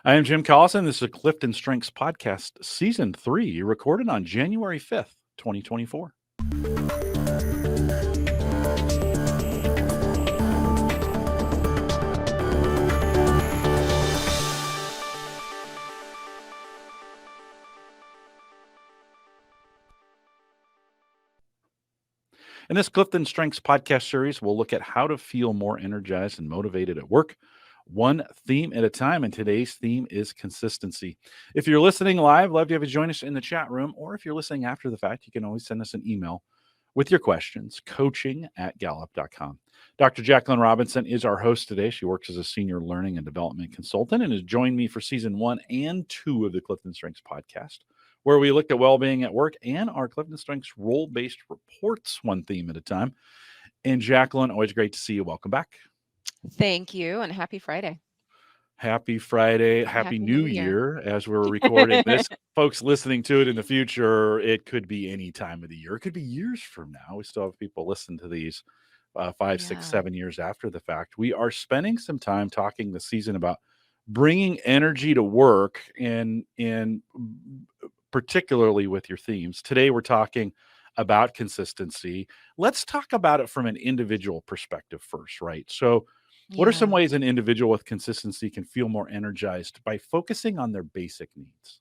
I am Jim Collison. This is a CliftonStrengths podcast, season 3, recorded on January 5th, 2024. In this CliftonStrengths podcast series, we'll look at how to feel more energized and motivated at work, one theme at a time. And today's theme is consistency. If you're listening live, love to have you join us in the chat room. Or if you're listening after the fact, you can always send us an email with your questions, coaching@gallup.com. Dr. Jaclynn Robinson is our host today. She works as a senior learning and development consultant and has joined me for season 1 and 2 of the CliftonStrengths podcast, where we looked at well-being at work and our CliftonStrengths role-based reports, one theme at a time. And Jaclynn, always great to see you. Welcome back. Thank you, and happy Friday. Happy Friday. Happy New Year as we're recording this. Folks listening to it in the future, it could be any time of the year. It could be years from now. We still have people listen to these 5, 6, 7 years after the fact. We are spending some time talking this season about bringing energy to work and particularly with your themes. Today, we're talking about consistency. Let's talk about it from an individual perspective first, right? So what are some ways an individual with consistency can feel more energized by focusing on their basic needs?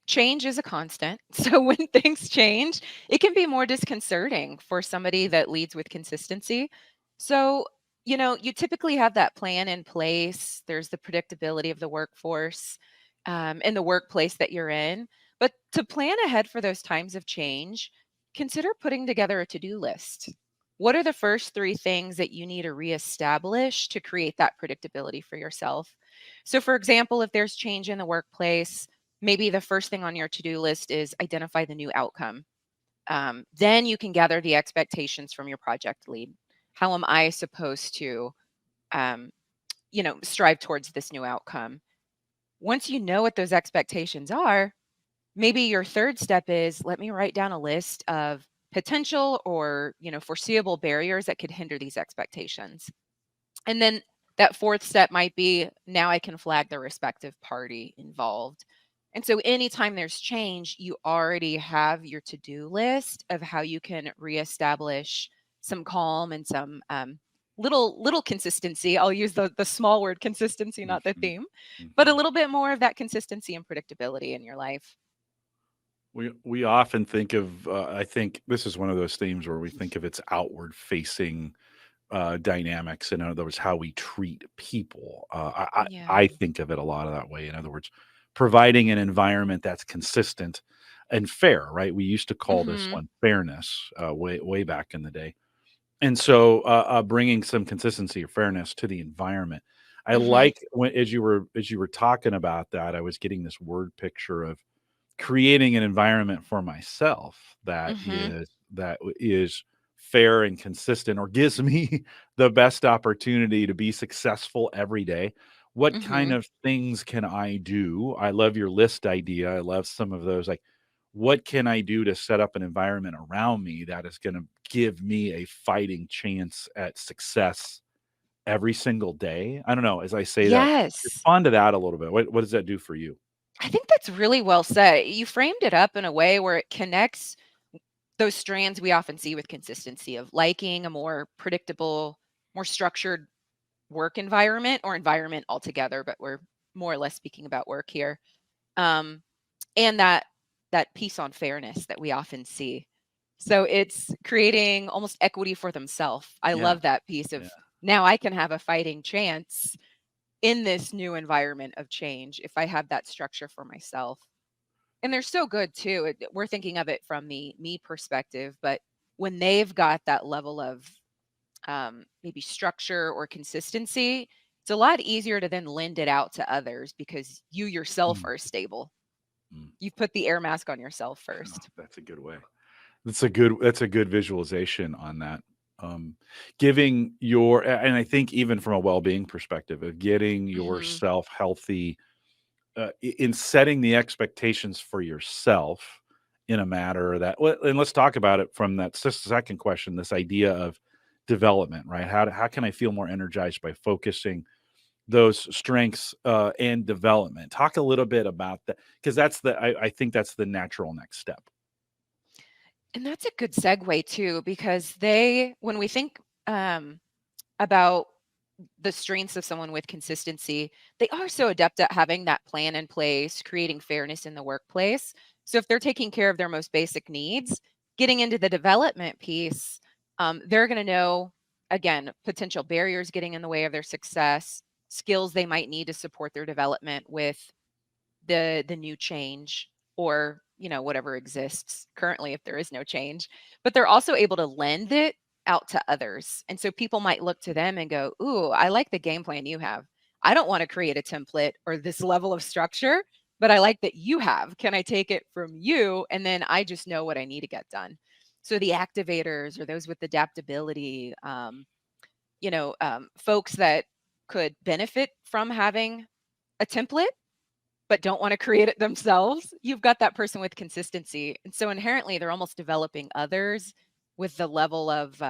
Change is a constant. So when things change, it can be more disconcerting for somebody that leads with consistency. So, you typically have that plan in place. There's the predictability of the workforce and the workplace that you're in. But to plan ahead for those times of change, consider putting together a to-do list. What are the first 3 things that you need to reestablish to create that predictability for yourself? So, for example, if there's change in the workplace, maybe the first thing on your to-do list is identify the new outcome. Then you can gather the expectations from your project lead. How am I supposed to, strive towards this new outcome? Once you know what those expectations are, maybe your third step is let me write down a list of potential or foreseeable barriers that could hinder these expectations. And then that fourth step might be now I can flag the respective party involved. And so anytime there's change, you already have your to-do list of how you can reestablish some calm and some little consistency. I'll use the small word consistency, not the theme, but a little bit more of that consistency and predictability in your life. We often think of, I think this is one of those themes where we think of its outward facing dynamics. In other words, how we treat people. I think of it a lot of that way. In other words, providing an environment that's consistent and fair, right? We used to call this one fairness way back in the day. And so bringing some consistency or fairness to the environment. I like as you were talking about that, I was getting this word picture of creating an environment for myself that is fair and consistent, or gives me the best opportunity to be successful every day. What kind of things can I do? I love your list idea. I love some of those. Like, what can I do to set up an environment around me that is going to give me a fighting chance at success every single day? I don't know. As I say that, respond to that a little bit. What does that do for you? I think that's really well said. You framed it up in a way where it connects those strands we often see with consistency of liking a more predictable, more structured work environment or environment altogether, but we're more or less speaking about work here. And that piece on fairness that we often see. So it's creating almost equity for themselves. I love that piece of now I can have a fighting chance in this new environment of change if I have that structure for myself. And they're so good too. We're thinking of it from the me perspective, but when they've got that level of maybe structure or consistency, it's a lot easier to then lend it out to others because you yourself are stable. You've put the air mask on yourself first. Oh, that's a good way. That's a good visualization on that. Giving and I think even from a well-being perspective of getting yourself healthy, in setting the expectations for yourself in a matter that, and let's talk about it from that second question, this idea of development, right? How can I feel more energized by focusing those strengths and development. Talk a little bit about that, because I think that's the natural next step. And that's a good segue too, because when we think about the strengths of someone with consistency, they are so adept at having that plan in place, creating fairness in the workplace. So if they're taking care of their most basic needs, getting into the development piece, they're going to know, again, potential barriers getting in the way of their success, skills they might need to support their development with the new change, or whatever exists currently if there is no change. But they're also able to lend it out to others, and so people might look to them and go, ooh, I like the game plan you have. I don't want to create a template or this level of structure, but I like that you have. Can I take it from you, and then I just know what I need to get done? So the activators, or those with adaptability, folks that could benefit from having a template but don't want to create it themselves, you've got that person with consistency. And so inherently, they're almost developing others with the level of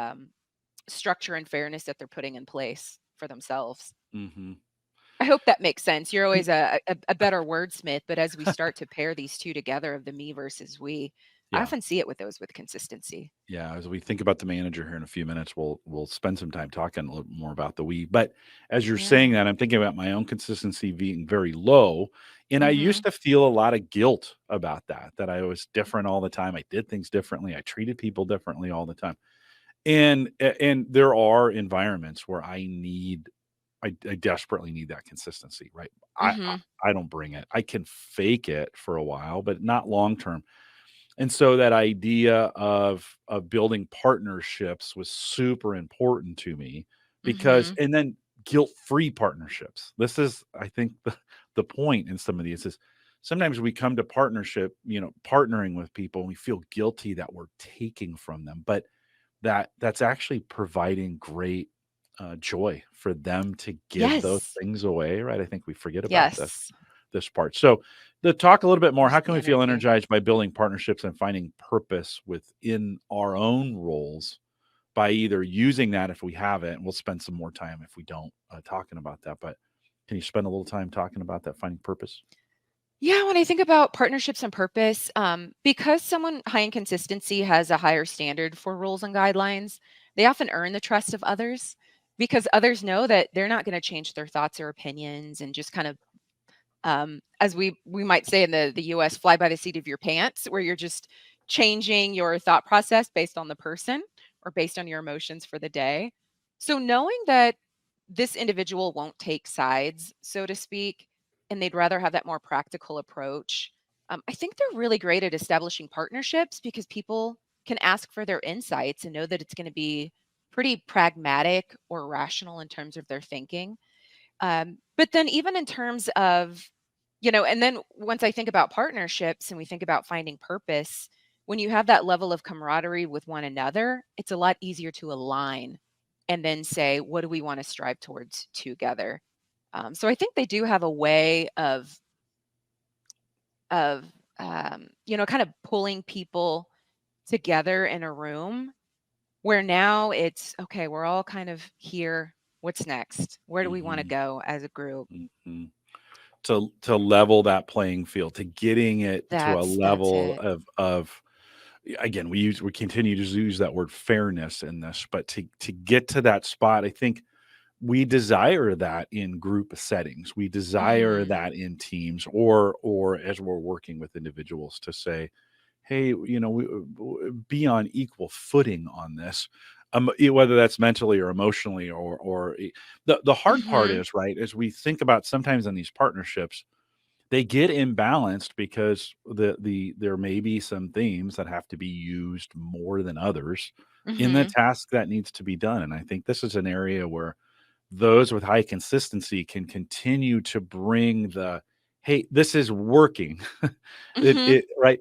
structure and fairness that they're putting in place for themselves. Mm-hmm. I hope that makes sense. You're always a better wordsmith, but as we start to pair these two together of the me versus we, I Yeah. often see it with those with consistency. Yeah, as we think about the manager here in a few minutes, we'll spend some time talking a little more about the we. But as you're Yeah. saying that, I'm thinking about my own consistency being very low, and I Mm-hmm. used to feel a lot of guilt about that. That I was different all the time. I did things differently. I treated people differently all the time. And there are environments where I desperately need that consistency. Right? Mm-hmm. I don't bring it. I can fake it for a while, but not long term. And so that idea of building partnerships was super important to me, because Mm-hmm. and then guilt-free partnerships. This is, I think, the point in some of these is sometimes we come to partnership, partnering with people, and we feel guilty that we're taking from them, but that's actually providing great joy for them to give those Yes. things away, right? I think we forget about Yes. this part. So, to talk a little bit more, There's how can the we feel energy. energized by building partnerships and finding purpose within our own roles by either using that if we have it, and we'll spend some more time if we don't talking about that. But can you spend a little time talking about that, finding purpose? Yeah, when I think about partnerships and purpose, because someone high in consistency has a higher standard for rules and guidelines, they often earn the trust of others because others know that they're not going to change their thoughts or opinions and just kind of, as we might say in the US, fly by the seat of your pants, where you're just changing your thought process based on the person or based on your emotions for the day. So knowing that this individual won't take sides, so to speak, and they'd rather have that more practical approach. I think they're really great at establishing partnerships because people can ask for their insights and know that it's going to be pretty pragmatic or rational in terms of their thinking. But then, even in terms of, and then once I think about partnerships and we think about finding purpose, when you have that level of camaraderie with one another, it's a lot easier to align and then say, what do we want to strive towards together? So I think they do have a way of kind of pulling people together in a room where now it's okay. We're all kind of here. What's next? Where do we want to Hmm. go as a group? Hmm. To level that playing field, to getting it to a That's level it. of again, we continue to use that word fairness in this, but to get to that spot, I think we desire that in group settings. We desire Mhm. that in teams, or as we're working with individuals, to say, hey, be on equal footing on this, whether that's mentally or emotionally, the hard part Mhm. is, right, as we think about sometimes in these partnerships, they get imbalanced because there may be some themes that have to be used more than others in the Mhm. task that needs to be done. And I think this is an area where those with high consistency can continue to bring hey, this is working. Mhm. Right.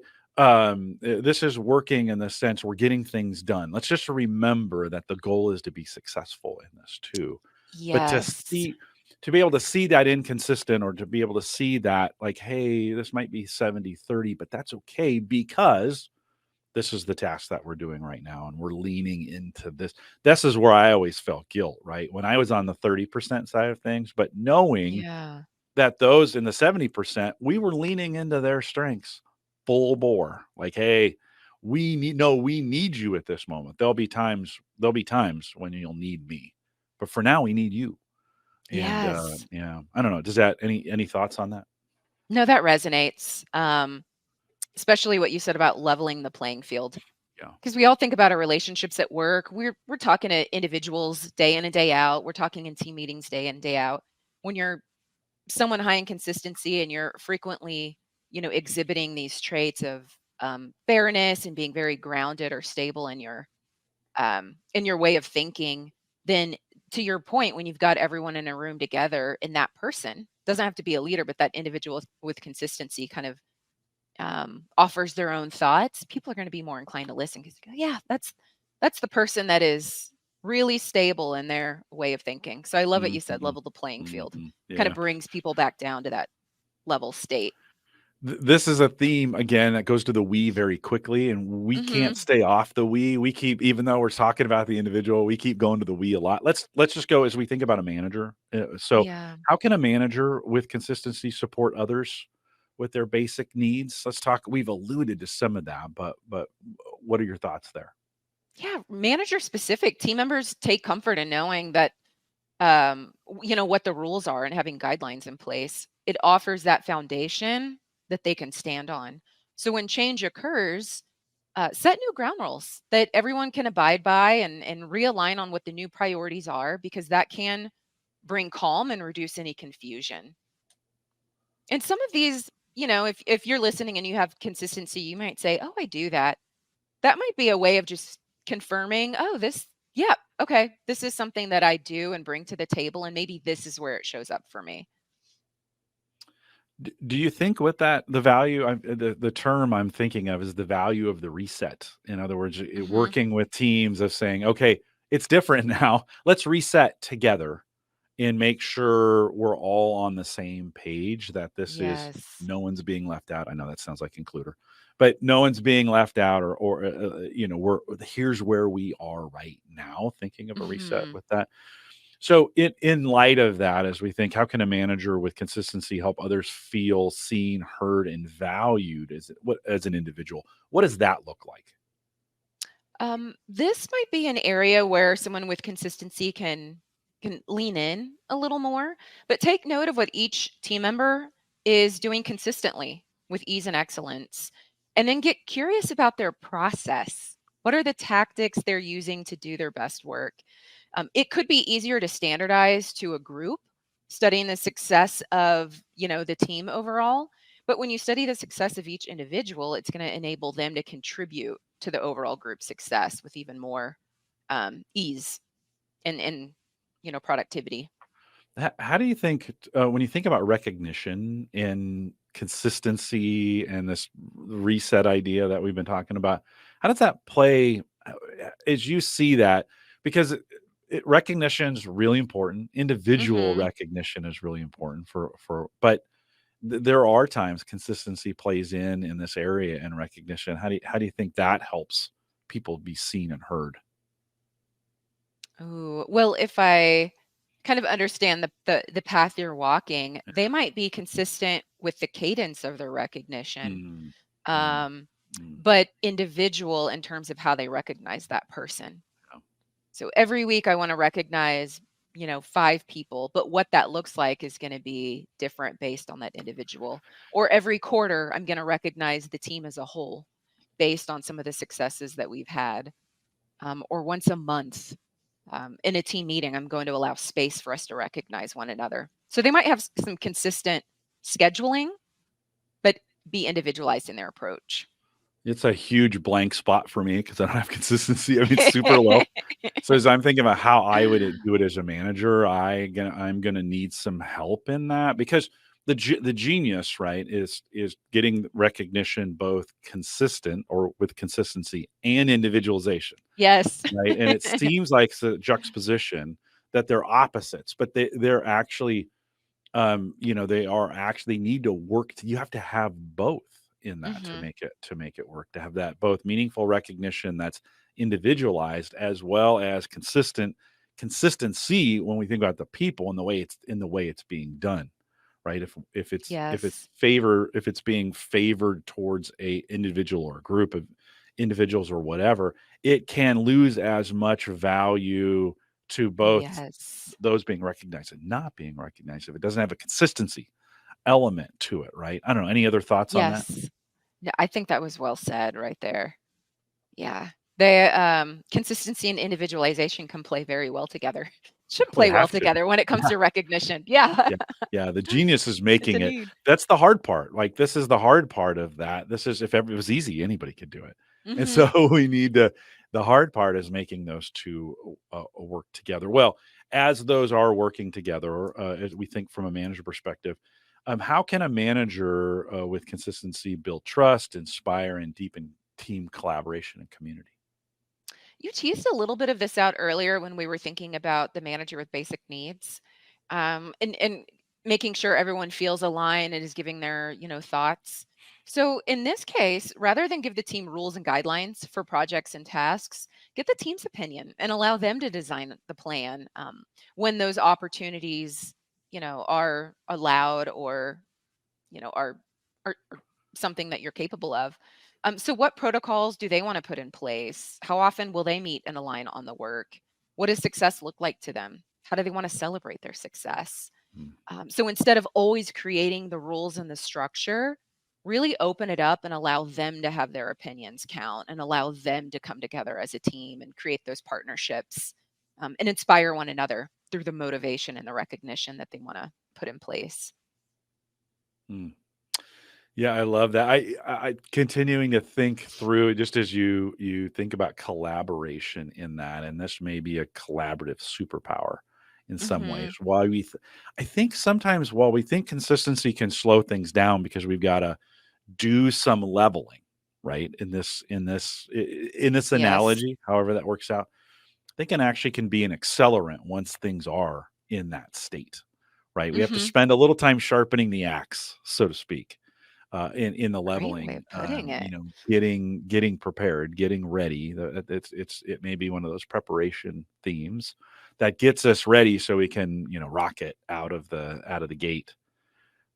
This is working in the sense we're getting things done. Let's just remember that the goal is to be successful in this too. But Yes. to be able to see that inconsistent, or to be able to see that, like, hey, this might be 70-30, but that's okay because this is the task that we're doing right now, and we're leaning into this. This is where I always felt guilt, right? When I was on the 30% side of things, but knowing Yeah. that those in the 70%, we were leaning into their strengths full bore. Like, hey, we need you at this moment. There'll be times when you'll need me. But for now, we need you. And Yes. yeah, I don't know. Does that any thoughts on that? No, that resonates. Especially what you said about leveling the playing field. Yeah. Because we all think about our relationships at work. We're talking to individuals day in and day out. We're talking in team meetings day in and day out. When you're someone high in consistency and you're frequently, exhibiting these traits of fairness and being very grounded or stable in your way of thinking, then to your point, when you've got everyone in a room together and that person doesn't have to be a leader, but that individual with consistency kind of offers their own thoughts, people are going to be more inclined to listen because, yeah, that's the person that is really stable in their way of thinking. So I love what you said, Mhm. level the playing field. Mhm. Kind of Yeah. brings people back down to that level state. This is a theme again that goes to the we very quickly, and we can't Mhm. stay off the we. We keep, even though we're talking about the individual, we keep going to the we a lot. Let's just go as we think about a manager. So, Yeah. how can a manager with consistency support others with their basic needs? Let's talk. We've alluded to some of that, but what are your thoughts there? Yeah, manager specific team members take comfort in knowing that what the rules are and having guidelines in place. It offers that foundation that they can stand on. So when change occurs, set new ground rules that everyone can abide by and realign on what the new priorities are, because that can bring calm and reduce any confusion. And some of these, if you're listening and you have consistency, you might say, "Oh, I do that." That might be a way of just confirming, "Oh, yeah, okay, this is something that I do and bring to the table, and maybe this is where it shows up for me." Do you think with that, the value, the term I'm thinking of is the value of the reset? In other words, Mhm. working with teams of saying, okay, it's different now. Let's reset together and make sure we're all on the same page, that this is Yes. no one's being left out. I know that sounds like includer, but no one's being left out, or we're here's where we are right now, thinking of a reset Mhm. with that. So in light of that, as we think, how can a manager with consistency help others feel seen, heard, and valued as an individual? What does that look like? This might be an area where someone with consistency can lean in a little more, but take note of what each team member is doing consistently with ease and excellence, and then get curious about their process. What are the tactics they're using to do their best work? It could be easier to standardize to a group, studying the success of the team overall. But when you study the success of each individual, it's going to enable them to contribute to the overall group success with even more ease and productivity. How do you think, when you think about recognition and consistency and this reset idea that we've been talking about, how does that play as you see that? Because recognition is really important. Individual Hmm. recognition is really important but there are times consistency plays in this area and recognition. How do you think that helps people be seen and heard? Ooh, well, if I kind of understand the path you're walking, they might be consistent with the cadence of their recognition, Mm, mm, um, mm, but individual in terms of how they recognize that person. yeah. So every week I want to recognize, five people, but what that looks like is going to be different based on that individual. Or every quarter I'm going to recognize the team as a whole based on some of the successes that we've had. Or once a month in a team meeting, I'm going to allow space for us to recognize one another. So they might have some consistent scheduling, but be individualized in their approach. It's a huge blank spot for me because I don't have consistency. I mean, it's super low. So as I'm thinking about how I would do it as a manager, I'm gonna need some help in that, because the genius, right, is getting recognition both consistent or with consistency and individualization, Yes. right? And it seems like it's a juxtaposition that they're opposites, but they're actually, they are actually need to work. You have to have both. in that Mhm. to make it work, to have that both meaningful recognition that's individualized as well as consistency when we think about the people and the way it's being done, right? Yes. If it's being favored towards a individual or a group of individuals or whatever, it can lose as much value to both Yes. those being recognized and not being recognized if it doesn't have a consistency element to it, right? I don't know. Any other thoughts on that? Yes. Yeah, I think that was well said right there. Yeah. The consistency and individualization can play very well together. Should Well, they play well have to. together when it comes to recognition. Yeah. Yeah. Yeah, the genius is It's a making it. need. That's the hard part. Like, this is the hard part of that. This is if ever it was easy, anybody could do it. And so Mhm. we need to the hard part is making those 2, work together. Well, as those are working together, as we think from a manager perspective, how can a manager, with consistency build trust, inspire, and deepen team collaboration and community? You teased a little bit of this out earlier when we were thinking about the manager with basic needs, and making sure everyone feels aligned and is giving their thoughts. So in this case, rather than give the team rules and guidelines for projects and tasks, get the team's opinion and allow them to design the plan when those opportunities, are allowed or are something that you're capable of. So what protocols do they want to put in place? How often will they meet and align on the work? What does success look like to them? How do they want to celebrate their success? Mm, So instead of always creating the rules and the structure, really open it up and allow them to have their opinions count and allow them to come together as a team and create those partnerships and inspire one another through the motivation and the recognition that they want to put in place. mm. Yeah, I love that. I continuing to think through just as you think about collaboration in that, and this may be a collaborative superpower in some ways. Hmm. I think sometimes while we think consistency can slow things down because we've got to do some leveling, right? In this Yes. analogy, however that works out, they can be an accelerant once things are in that state, right? We have to Hmm. spend a little time sharpening the axe, so to speak, in the Great way leveling, of putting it. getting prepared, getting ready. It may be one of those preparation themes that gets us ready so we can rocket out of the gate.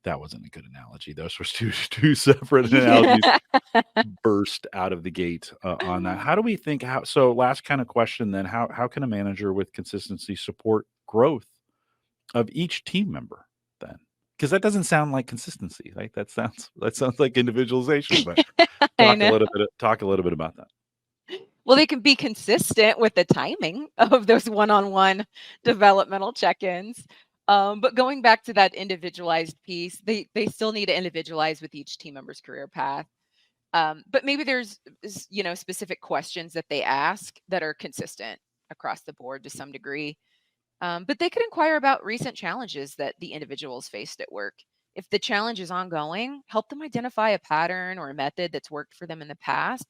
That wasn't a good analogy. Those were two separate analogies. Burst out of the gate on that. How do we think? How so? Last kind of question then. How can a manager with consistency support growth of each team member then? Because that doesn't sound like consistency, right? That sounds like individualization, but I know. talk a little bit about that. Well, they can be consistent with the timing of those one-on-one developmental check-ins. But going back to that individualized piece, they still need to individualize with each team member's career path. But maybe there's specific questions that they ask that are consistent across the board to some degree. But they could inquire about recent challenges that the individuals faced at work. If the challenge is ongoing, help them identify a pattern or a method that's worked for them in the past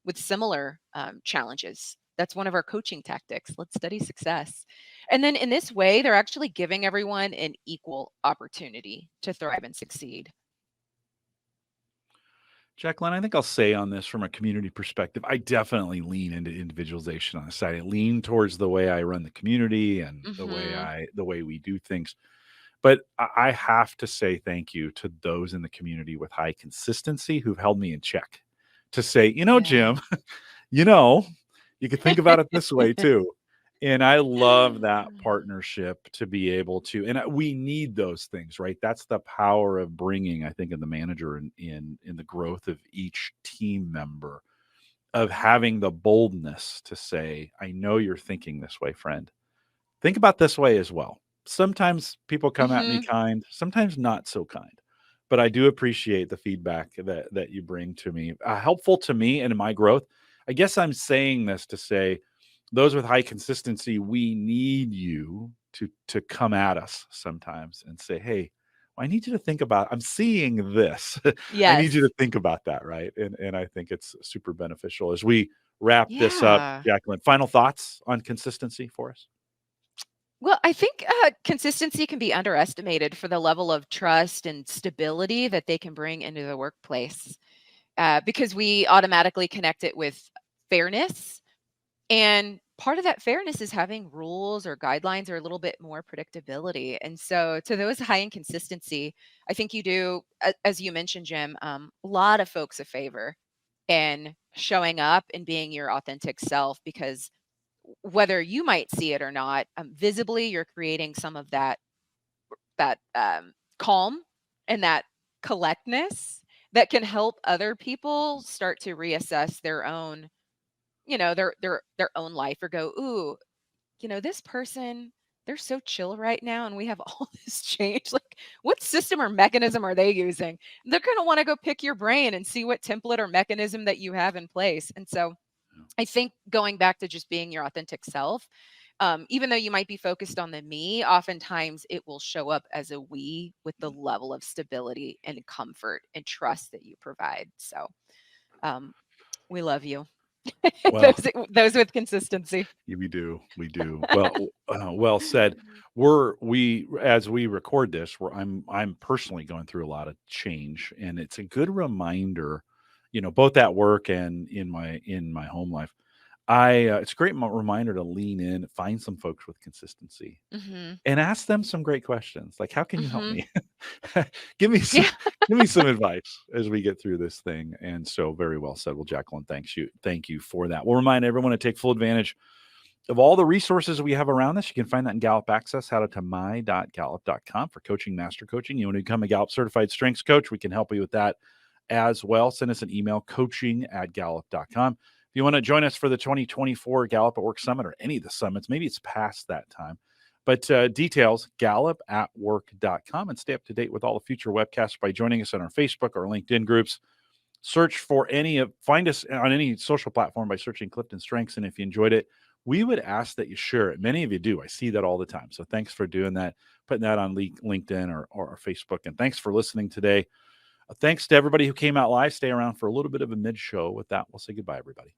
with similar challenges. That's one of our coaching tactics. Let's study success. And then in this way, they're actually giving everyone an equal opportunity to thrive and succeed. Jacqueline, I think I'll say on this from a community perspective, I definitely lean into individualization on the side. I lean towards the way I run the community and Hmm. the way we do things. But I have to say thank you to those in the community with high consistency who've held me in check to say, Yeah. Jim, you know, you could think about it this way too. And I love that partnership to be able to, and we need those things, right? That's the power of bringing, I think, in the manager and in the growth of each team member, of having the boldness to say, I know you're thinking this way, friend. Think about this way as well. Sometimes people come at me Hmm. kind, sometimes not so kind. But I do appreciate the feedback that you bring to me, helpful to me and in my growth. I guess I'm saying this to say, those with high consistency, we need you to come at us sometimes and say, "Hey, I need you to think about. I'm seeing this. I need you to Yes. think about that." Right, and I think it's super beneficial as we wrap this up. Yeah. Jacqueline, final thoughts on consistency for us? Well, I think consistency can be underestimated for the level of trust and stability that they can bring into the workplace. because we automatically connect it with fairness. And part of that fairness is having rules or guidelines or a little bit more predictability. And so, to those high in consistency, I think you do, as you mentioned, Jim, a lot of folks a favor in showing up and being your authentic self, because whether you might see it or not, visibly, you're creating some of that calm and that collectness that can help other people start to reassess their own, their own life, or go, ooh, this person, they're so chill right now, and we have all this change. Like, what system or mechanism are they using? They're going to want to go pick your brain and see what template or mechanism that you have in place. And so I think going back to just being your authentic self, even though you might be focused on the me, oftentimes it will show up as a we, with the level of stability and comfort and trust that you provide. So um, we love you. Well, those with consistency. we do. Well, well said. We as we record this, I'm personally going through a lot of change, and it's a good reminder, both at work and in my home life. It's a great reminder to lean in, find some folks with consistency, Hmm. and ask them some great questions, like, "How can you help Hmm. me? Give me some Yeah. give me some advice as we get through this thing." And so, very well said. Well, Jaclyn, thank you for that. We'll remind everyone to take full advantage of all the resources we have around this. You can find that in Gallup Access. Head to my.gallup.com for coaching, master coaching. You want to become a Gallup certified strengths coach, we can help you with that as well. Send us an email, coaching@gallup.com. If you want to join us for the 2024 Gallup at Work Summit, or any of the summits, maybe it's past that time, but details, gallup@work.com, and stay up to date with all the future webcasts by joining us on our Facebook or LinkedIn groups. Find us on any social platform by searching Clifton Strengths. And if you enjoyed it, we would ask that you share it. Many of you do. I see that all the time. So thanks for doing that, putting that on LinkedIn or Facebook. And thanks for listening today. Thanks to everybody who came out live. Stay around for a little bit of a mid show. With that, we'll say goodbye, everybody.